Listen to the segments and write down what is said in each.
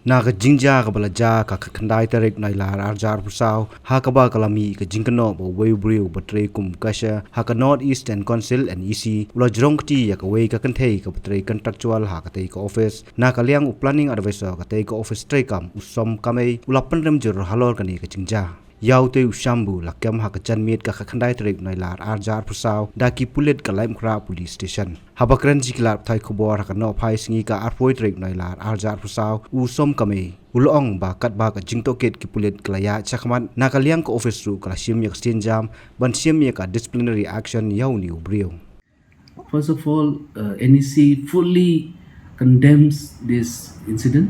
na ka jingja ka balaja ka khandai tarik nai lar arjar pusau ha ka ba kalami ka jingkano bo wei briu batre kum kasha ha ka North Eastern Council and EC ulo jrongti ya ka wei ka kanthei ka batre contractual ha ka tei ka office na ka liang planning advisor ka tei ka office trai kam usom kamei ulapan rem jur halor ka ni ka jingja yau te ushambu lakem ha ka chanmiet ka khandai tarik nai lar arjar pusau da ki pulet ka laim kra police station habakran jiklar thai khobor ha ka no phai singi ka arpoi tarik nai lar arjar pusau usom kamei ulong ba kat ba ka jingtoket ki pulet klaya chakman na ka liang ka office ru ka sim yak stin jam ban sim yak disciplinary action yau ni ubrio. First of all, NEC fully condemns this incident.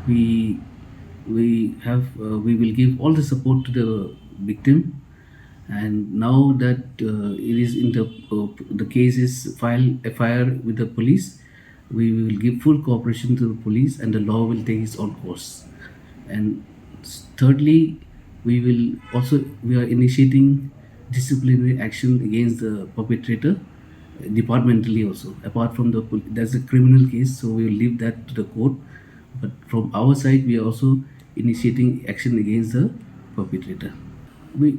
We we will give all the support to the victim, and now that it is in the case is filed FIR with the police, we will give full cooperation to the police, and the law will take its own course. And thirdly, we are initiating disciplinary action against the perpetrator departmentally also. Apart from that's a criminal case, so we will leave that to the court. But from our side, we are also initiating action against the perpetrator. We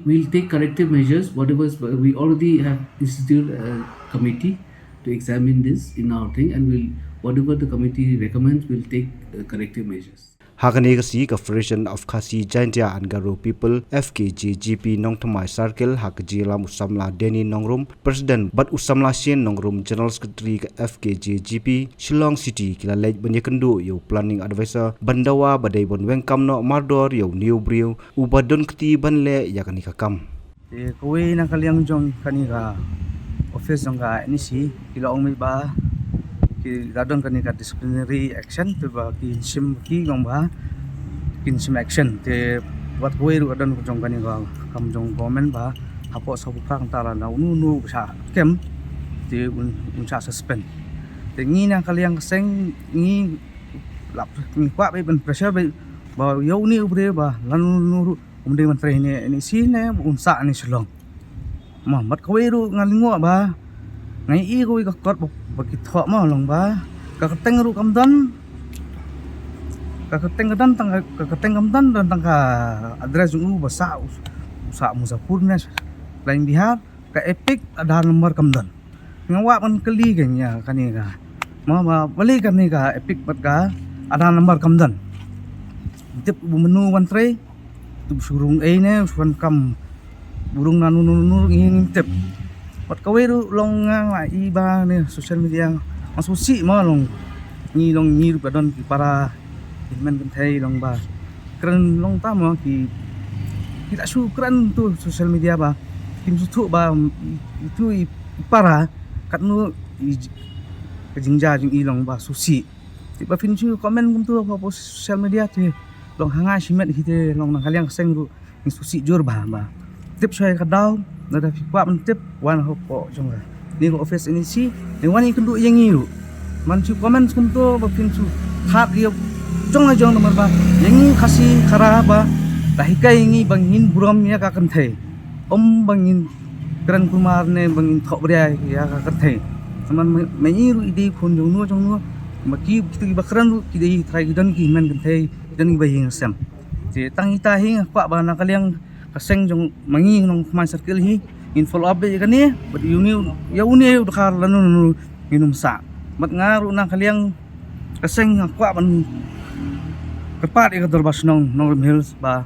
will take corrective measures. We already have instituted a committee to examine this in our thing, and whatever the committee recommends, we'll take corrective measures. Hakane ka si ka Federation of Khasi Jaintia and Garo People FKJGP Nongthamai Circle hakajila usamla Deni Nongrum President Bat Usamla Sien Nongrum General Secretary ka FKJGP Shillong City kila lej banyakendu yo planning advisor bandawa badai bon wengkam no mardor yo new brew ubadon kti banle yakani kakam kowe na kaliang jong kanika office jong ka NEC kila ong may ba ki gadon kani ka disciplinary action to ba ki sim ki gong ba kin sim action te wat kowe ru gadon jong kani ka kam jong government ba hapo sa bukang tara na unu sa kem te un sa suspend te ngi na kaliang seng ngi lap ni kwa be ben pressure be ba yo ni ubre ba lanu umde man train ni sine un sa ni sulong ma mat kowe ru ngalingo ba ngai i kowe ka kot bagi thok ma long ba ka keteng ru kamdan dan tang ka address ung ba sa musapurna lain bihar ka epic ada nomor kamdan ngawa man kali ganya kani ka ma bali kani ka epic pat ka ada nomor kamdan tip menu wan tray tu surung ne suan kam burung nanu ngin tip pat kaweru long nga iba ne social media masusi ma long ni padon ki para men kentai long ba keren long tama ki kita syukran tu social media ba kim sutu ba itu para katnu kejingja jing ilong ba susi ti ba finchu komen kum tu apa social media ti long hanga simet hite long nang kaliang seng ru ni susi jur ba tip saya kadau nada fikwa mentip wan hopo jonga ni ko office NEC ni wani kundu yang ngiru man chu komen kuntu ba pinchu hap dia jonga jong nomor ba yang khasi khara ba dahikai ngi bangin buram ya ka kanthai bangin kran kumar ne bangin thobria ya ka kanthai saman mengiru ide khon jong no maki kitu bakran ru kidai trai gidan ki men kanthai dan ba hing sam je tangi ta hing kwa ba na kaliang kaseng jong mangi nong man circle hi in follow up be kani but uni udakar lanu minum sa mat ngaru na kaliang kaseng kwa ban kepat ka dorbas nong Hills ba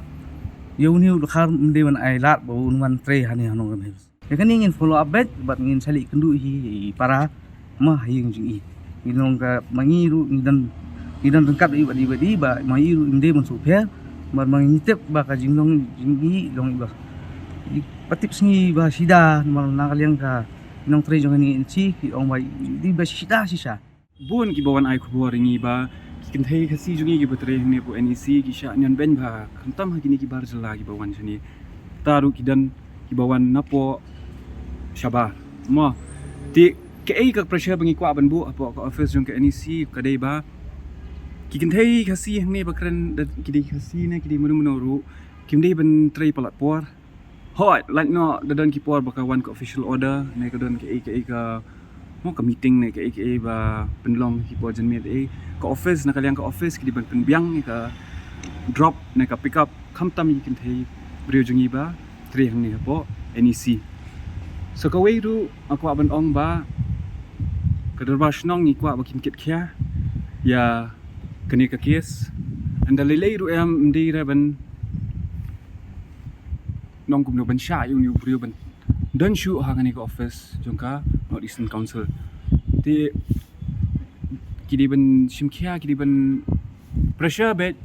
uni udakar mde man ai lat ba unwan tre hani nong Hills ya kani in follow up bet but ngin sali kendu hi para ma hing jing i inong ka mangi ru idan tengkap ibadi ba mai ru inde man supher mangitip ba ka jinglong jingi long iba patip singi ba sida mal nakaliang ka inong tre jong ni NEC ki ong mai di ba sida sisa bun ki bawan ai khubor ringi ba kin thei khasi jungi ki batre ne po NEC ki sha nyan ben ba khantam ha kini ki bar jala ki bawan chani taru kidan ki bawan napo shaba mo ti ke ai ka pressure bangi kwa ban bu apo ka office jong ke NEC ka dei ba kikin thei khasi ne bakran kidei khasi ne kidei munu ru kimdei ben trei palat por hoi like no dadon ki por baka wan ko official order ne ka don ke ka mo ka meeting ne ka aka ba penlong ki po jan met ka office na kaliang ka office ki di ban penbiang ka drop na ka pick up kham tam yi kin thei brio jungi ba tre hang ni po NEC so ka wei ru aku ban ong ba ka darba shnong ni kwa ba kim ket khia ya kani ka kes anda lelei ru em ndi ra ban nong kum no ban sha yu ni brio ban dan shu hangani ka office jongka North Eastern Council ti kidi ban shimkhia kidi ban pressure bet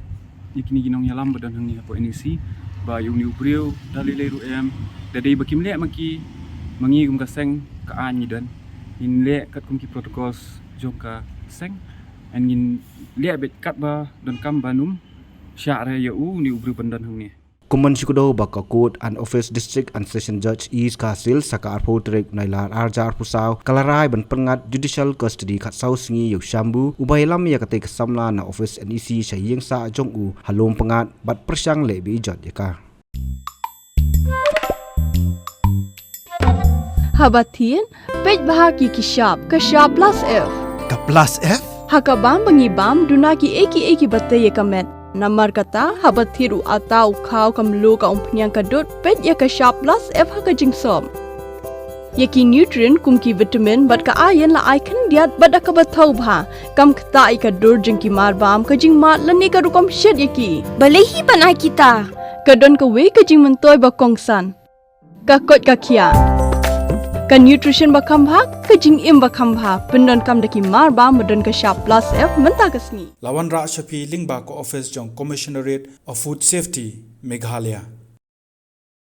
ikini ginong yalam badan hang ni po NEC ba yu ni brio dalile ru em dadai bakim le maki mangi gum ka seng ka an ni dan in le kat kum ki protocols jongka seng an ngin le bet kat ba dan kam banum sha ra ya u ni brio bandan hang ni Kuman Shikudo Bakakut and Office District and Session Judge East Kasil Saka Arpotrik Nailar Arjar Pusau Kalarai ban pengat Judicial Custody Kat Sau Singi Yuk Shambu Ubailam ya kate kesamla na Office NEC Syayeng Sa Jong U Halom pengat bat persyang lebi jot yaka Habatin pej bahagi kishap kashap plus F Ka plus F? hakabam bangibam dunaki eki bate yekamet Namar kata habat thiru atau kau kamlu ka umpnyang kadut pet ya ka sharp plus F haka jingsom. Yaki nutrient kumki vitamin bat ka ayan la icon diat bat ka bathau bha kam kata ai ka dur jingki mar bam ka jing mat lani ka rukom shed yaki. Balehi panai kita. Ka don ka we ka jing mentoy ba kongsan. Ka kot ka kia. Ka nutrition ba kambha ka jing im ba kambha pendon kam daki mar bam medon ka sharp plus F menta kasni. Lawan Ra Shafi Lingba ko Office Jong Commissionerate of Food Safety Meghalaya